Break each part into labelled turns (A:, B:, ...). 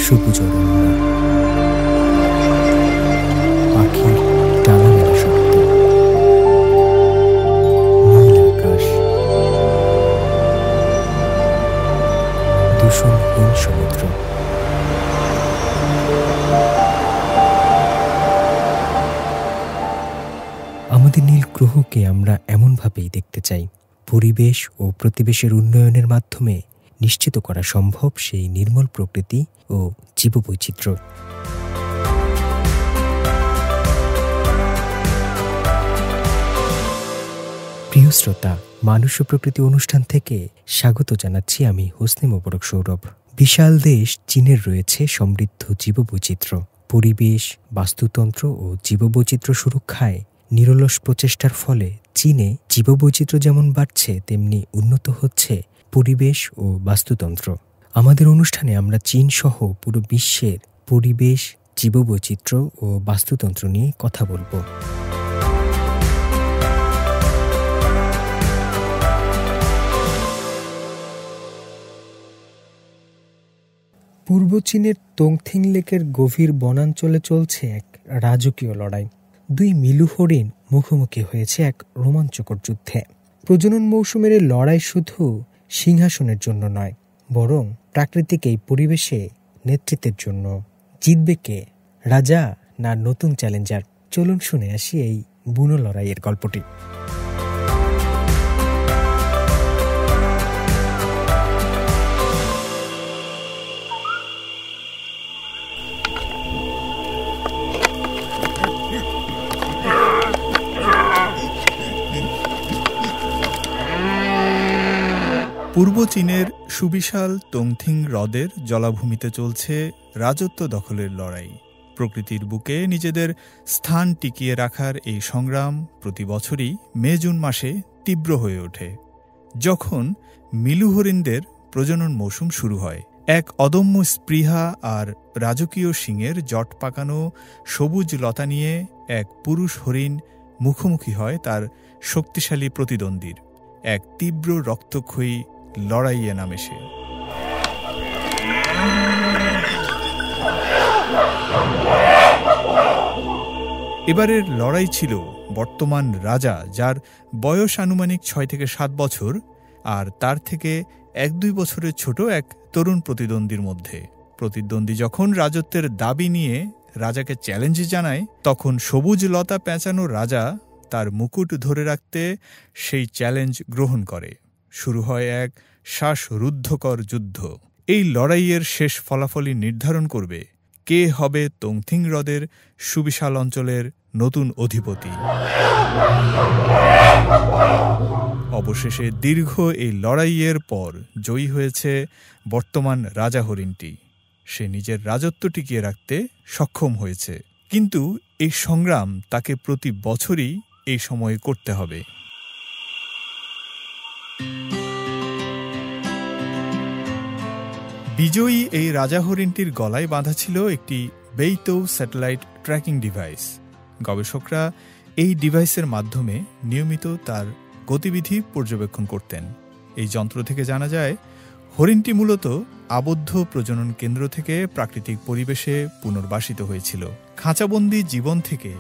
A: সবুজ অরণ্য, পাখির ডানা মেলা শব্দ, নীল আকাশ, দূষণহীন সমুদ্র। আমাদের নীল গ্রহকে আমরা এমনভাবেই দেখতে চাই, পরিবেশ ও প্রতিবেশের উন্নয়নের মাধ্যমে নিশ্চিত করা সম্ভব সেই নির্মল প্রকৃতি ও জীববৈচিত্র্য। প্রিয় শ্রোতা, মানুষ ও প্রকৃতি অনুষ্ঠান থেকে স্বাগত জানাচ্ছি আমি হোসনে মোবারক সৌরভ। বিশাল দেশ চীনের রয়েছে সমৃদ্ধ জীববৈচিত্র্য। পরিবেশ, বাস্তুতন্ত্র ও জীববৈচিত্র্য সুরক্ষায় নিরলস প্রচেষ্টার ফলে চীনে জীববৈচিত্র্য যেমন বাড়ছে, তেমনি উন্নত হচ্ছে পরিবেশ ও বাস্তুতন্ত্র। আমাদের অনুষ্ঠানে আমরা চীন সহ পুরো বিশ্বের পরিবেশ, জীববৈচিত্র্য ও বাস্তুতন্ত্র নিয়ে কথা বলবো। পূর্ব চীনের তংথিং লেকের গভীর বনাঞ্চলে চলছে এক রাজকীয় লড়াই। দুই মিলু হরিণ মুখোমুখি হয়েছে এক রোমাঞ্চকর যুদ্ধে। প্রজনন মৌসুমের এই লড়াই শুধু সিংহাসনের জন্য নয়, বরং প্রাকৃতিক এই পরিবেশে নেতৃত্বের জন্য। জিতবে কে, রাজা না নতুন চ্যালেঞ্জার? চলুন শুনে আসি এই বুনো লড়াইয়ের গল্পটি।
B: পূর্ব চীনের সুবিশাল তংথিং হ্রদের জলাভূমিতে চলছে রাজত্ব দখলের লড়াই। প্রকৃতির বুকে নিজেদের স্থান টিকিয়ে রাখার এই সংগ্রাম প্রতি বছরই মে জুন মাসে তীব্র হয়ে ওঠে, যখন মিলু হরিণদের প্রজনন মৌসুম শুরু হয়। এক অদম্য স্পৃহা আর রাজকীয় শিংয়ের জট পাকানো সবুজ লতা নিয়ে এক পুরুষ হরিণ মুখোমুখি হয় তার শক্তিশালী প্রতিদ্বন্দ্বীর। এক তীব্র রক্তক্ষয়ী লড়াইয়ে নামে সে। এবারের লড়াই ছিল বর্তমান রাজা, যার বয়স আনুমানিক 6 থেকে 7 বছর, আর তার থেকে 1-2 বছরের ছোট এক তরুণ প্রতিদ্বন্দ্বীর মধ্যে। প্রতিদ্বন্দ্বী যখন রাজত্বের দাবি নিয়ে রাজাকে চ্যালেঞ্জ জানায়, তখন সবুজ লতা পেঁচানো রাজা তার মুকুট ধরে রাখতে সেই চ্যালেঞ্জ গ্রহণ করে। শুরু হয় এক শ্বাসরুদ্ধকর যুদ্ধ। এই লড়াইয়ের শেষ ফলাফলই নির্ধারণ করবে কে হবে তংথিং হ্রদের সুবিশাল অঞ্চলের নতুন অধিপতি। অবশেষে দীর্ঘ এই লড়াইয়ের পর জয়ী হয়েছে বর্তমান রাজা হরিণটি। সে নিজের রাজত্ব টিকিয়ে রাখতে সক্ষম হয়েছে, কিন্তু এই সংগ্রাম তাকে প্রতি বছরই এই সময়ে করতে হবে। বিজয়ী এই রাজা হরিণটির গলায় বাঁধা ছিল একটি বেইতৌ স্যাটেলাইট ট্র্যাকিং ডিভাইস। গবেষকরা এই ডিভাইসের মাধ্যমে নিয়মিত তার গতিবিধি পর্যবেক্ষণ করতেন। এই যন্ত্র থেকে জানা যায় হরিণটি মূলত আবদ্ধ প্রজনন কেন্দ্র থেকে প্রাকৃতিক পরিবেশে পুনর্বাসিত হয়েছিল। খাঁচাবন্দি জীবন থেকে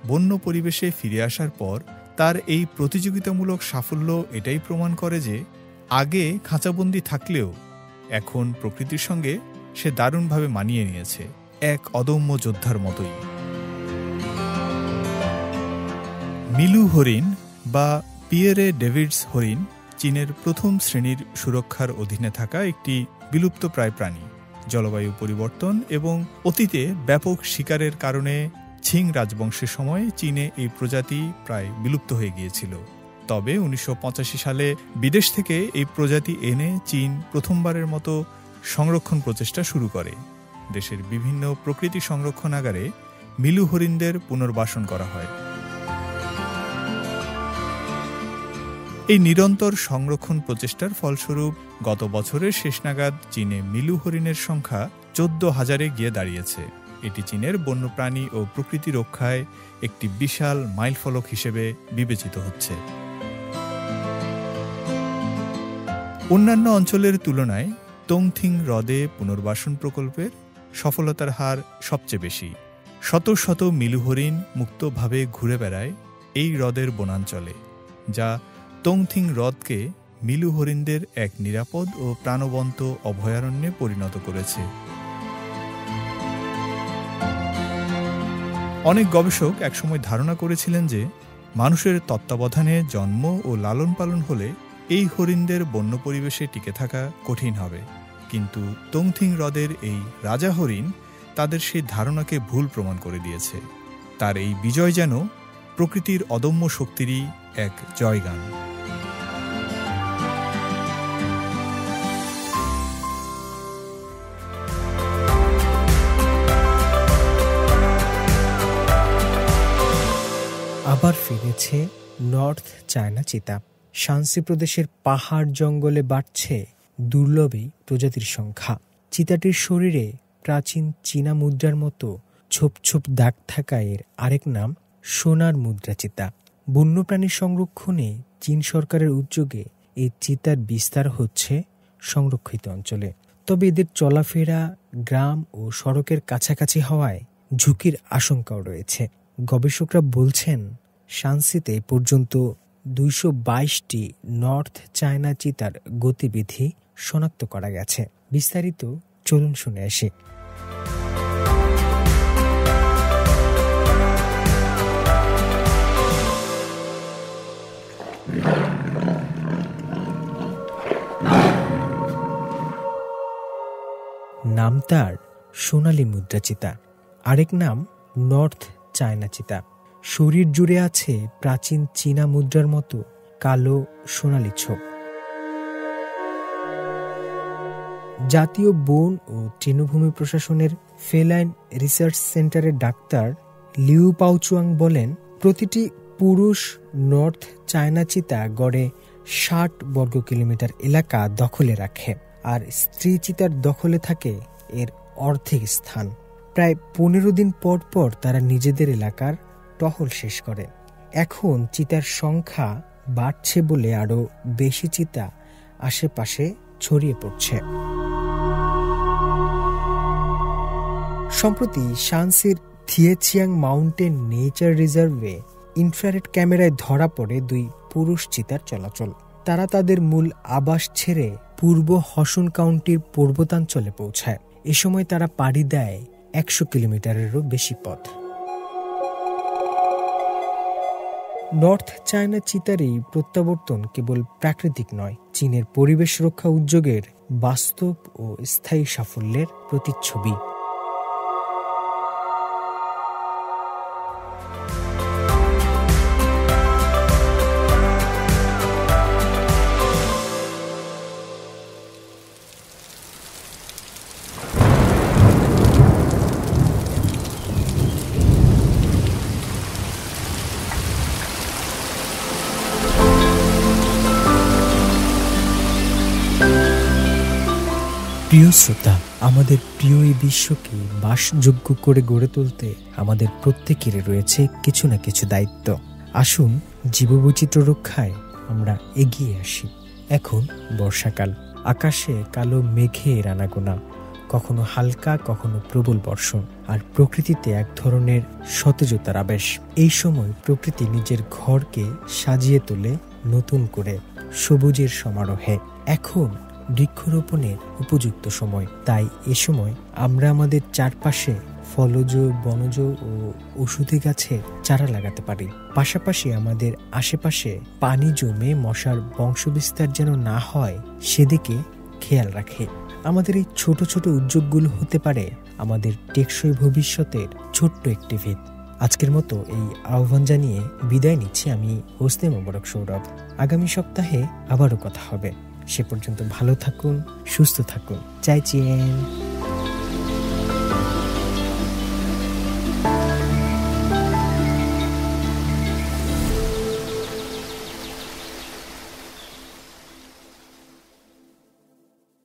B: বন্য পরিবেশে ফিরে আসার পর তার এই প্রতিযোগিতামূলক সাফল্য এটাই প্রমাণ করে যে আগে খাঁচাবন্দি থাকলেও এখন প্রকৃতির সঙ্গে সে দারুণভাবে মানিয়ে নিয়েছে, এক অদম্য যোদ্ধার মতোই। মিলু হরিণ বা পিয়েরে ডেভিডস হরিণ চীনের প্রথম শ্রেণীর সুরক্ষার অধীনে থাকা একটি বিলুপ্তপ্রায় প্রাণী। জলবায়ু পরিবর্তন এবং অতীতে ব্যাপক শিকারের কারণে ছিং রাজবংশের সময় চীনে এই প্রজাতি প্রায় বিলুপ্ত হয়ে গিয়েছিল। তবে 1985 সালে বিদেশ থেকে এই প্রজাতি এনে চীন প্রথমবারের মতো সংরক্ষণ প্রচেষ্টা শুরু করে। দেশের বিভিন্ন প্রকৃতি সংরক্ষণাগারে মিলু হরিণদের পুনর্বাসন করা হয়। এই নিরন্তর সংরক্ষণ প্রচেষ্টার ফলস্বরূপ গত বছরের শেষ নাগাদ চীনে মিলু হরিণের সংখ্যা 14,000-এ গিয়ে দাঁড়িয়েছে। এটি চীনের বন্যপ্রাণী ও প্রকৃতি রক্ষায় একটি বিশাল মাইলফলক হিসেবে বিবেচিত হচ্ছে। অন্যান্য অঞ্চলের তুলনায় তংথিং হ্রদে পুনর্বাসন প্রকল্পের সফলতার হার সবচেয়ে বেশি। শত শত মিলু হরিণ মুক্তভাবে ঘুরে বেড়ায় এই হ্রদের বনাঞ্চলে, যা তংথিং হ্রদকে মিলু হরিণদের এক নিরাপদ ও প্রাণবন্ত অভয়ারণ্যে পরিণত করেছে। অনেক গবেষক একসময় ধারণা করেছিলেন যে মানুষের তত্ত্বাবধানে জন্ম ও লালন পালন হলে এই হরিণদের বন্য পরিবেশে টিকে থাকা কঠিন হবে, কিন্তু তংথিং হ্রদের এই রাজা হরিণ তাদের সেই ধারণাকে ভুল প্রমাণ করে দিয়েছে। তার এই বিজয় যেন প্রকৃতির অদম্য শক্তিরই এক জয়গান।
A: আবার ফিরেছে নর্থ চায়না চিতা। শানসি প্রদেশের পাহাড় জঙ্গলে বাড়ছে দুর্লভী প্রজাতির সংখ্যা। চিতাটির শরীরে প্রাচীন চীনা মুদ্রার মতো ছোপ ছোপ দাগ থাকা এর আরেক নাম সোনার মুদ্রা চিতা। বন্যপ্রাণী সংরক্ষণে চীন সরকারের উদ্যোগে এই চিতার বিস্তার হচ্ছে সংরক্ষিত অঞ্চলে। তবে এদের চলাফেরা গ্রাম ও সড়কের কাছাকাছি হওয়ায় ঝুঁকির আশঙ্কাও রয়েছে। গবেষকরা বলছেন শানসিতে পর্যন্ত 222টি নর্থ চায়না চিতার গতিবিধি শনাক্ত করা গেছে। বিস্তারিত চলুন শুনে আসি। নাম তার সোনালী মুদ্রা চিতা, আরেক নাম নর্থ চায়না চিতা। শরীর জুড়ে আছে প্রাচীন চীনা মুদ্রার মতো কালো সোনালী ছোপ। জাতীয় বন ও তৃণভূমি প্রশাসনের ফেলাইন রিসার্চ সেন্টারের ডাক্তার লিউ পাওচুয়াং বলেন, প্রতিটি পুরুষ নর্থ চায়না চিতা গড়ে 60 বর্গ কিলোমিটার এলাকা দখলে রাখে, আর স্ত্রী চিতার দখলে থাকে এর অর্ধেক স্থান। প্রায় 15 দিন পর পর তারা নিজেদের এলাকার টহল শেষ করে। এখন চিতার সংখ্যা বাড়ছে বলে আরো বেশি চিতা আশেপাশে ছড়িয়ে পড়ছে। সম্প্রতি শানসির থিয়েচিয়াং মাউন্টেন নেচার রিজার্ভে ইনফ্রারেড ক্যামেরায় ধরা পড়ে 2 পুরুষ চিতার চলাচল। তারা তাদের মূল আবাস ছেড়ে পূর্ব হসন কাউন্টির পর্বতাঞ্চলে পৌঁছায়। এ সময় তারা পাড়ি দেয় 100 কিলোমিটারেরও বেশি পথ। নর্থ চায়না চিতার এই প্রত্যাবর্তন কেবল প্রাকৃতিক নয়, চীনের পরিবেশ রক্ষা উদ্যোগের বাস্তব ও স্থায়ী সাফল্যের প্রতিচ্ছবি। প্রিয় শ্রোতা, আমাদের প্রিয় এই বিশ্বকে বাসযোগ্য করে গড়ে তুলতে আমাদের প্রত্যেকেরই রয়েছে কিছু না কিছু দায়িত্ব। আসুন জীববৈচিত্র্য রক্ষায় আমরা এগিয়ে আসি। এখন বর্ষাকাল, আকাশে কালো মেঘের আনাগোনা, কখনো হালকা কখনো প্রবল বর্ষণ, আর প্রকৃতিতে এক ধরনের সতেজতার আবেশ। এই সময় প্রকৃতি নিজের ঘরকে সাজিয়ে তোলে নতুন করে সবুজের সমারোহে। এখন বৃক্ষরোপণের উপযুক্ত সময়, তাই এ সময় আমরা আমাদের চারপাশে ফলজ, বনজ ও ঔষধি গাছের চারা লাগাতে পারি। পাশাপাশি আমাদের আশেপাশে পানি জমে মশার বংশবিস্তার যেন না হয় সেদিকে খেয়াল রাখে। আমাদের এই ছোট ছোট উদ্যোগগুলো হতে পারে আমাদের টেকসই ভবিষ্যতের ছোট্ট একটি ভিত। আজকের মতো এই আহ্বান জানিয়ে বিদায় নিচ্ছি আমি হোসনে মোবারক সৌরভ। আগামী সপ্তাহে আবারও কথা হবে। সে পর্যন্ত ভালো থাকুন, সুস্থ থাকুন। চাই চিয়েন।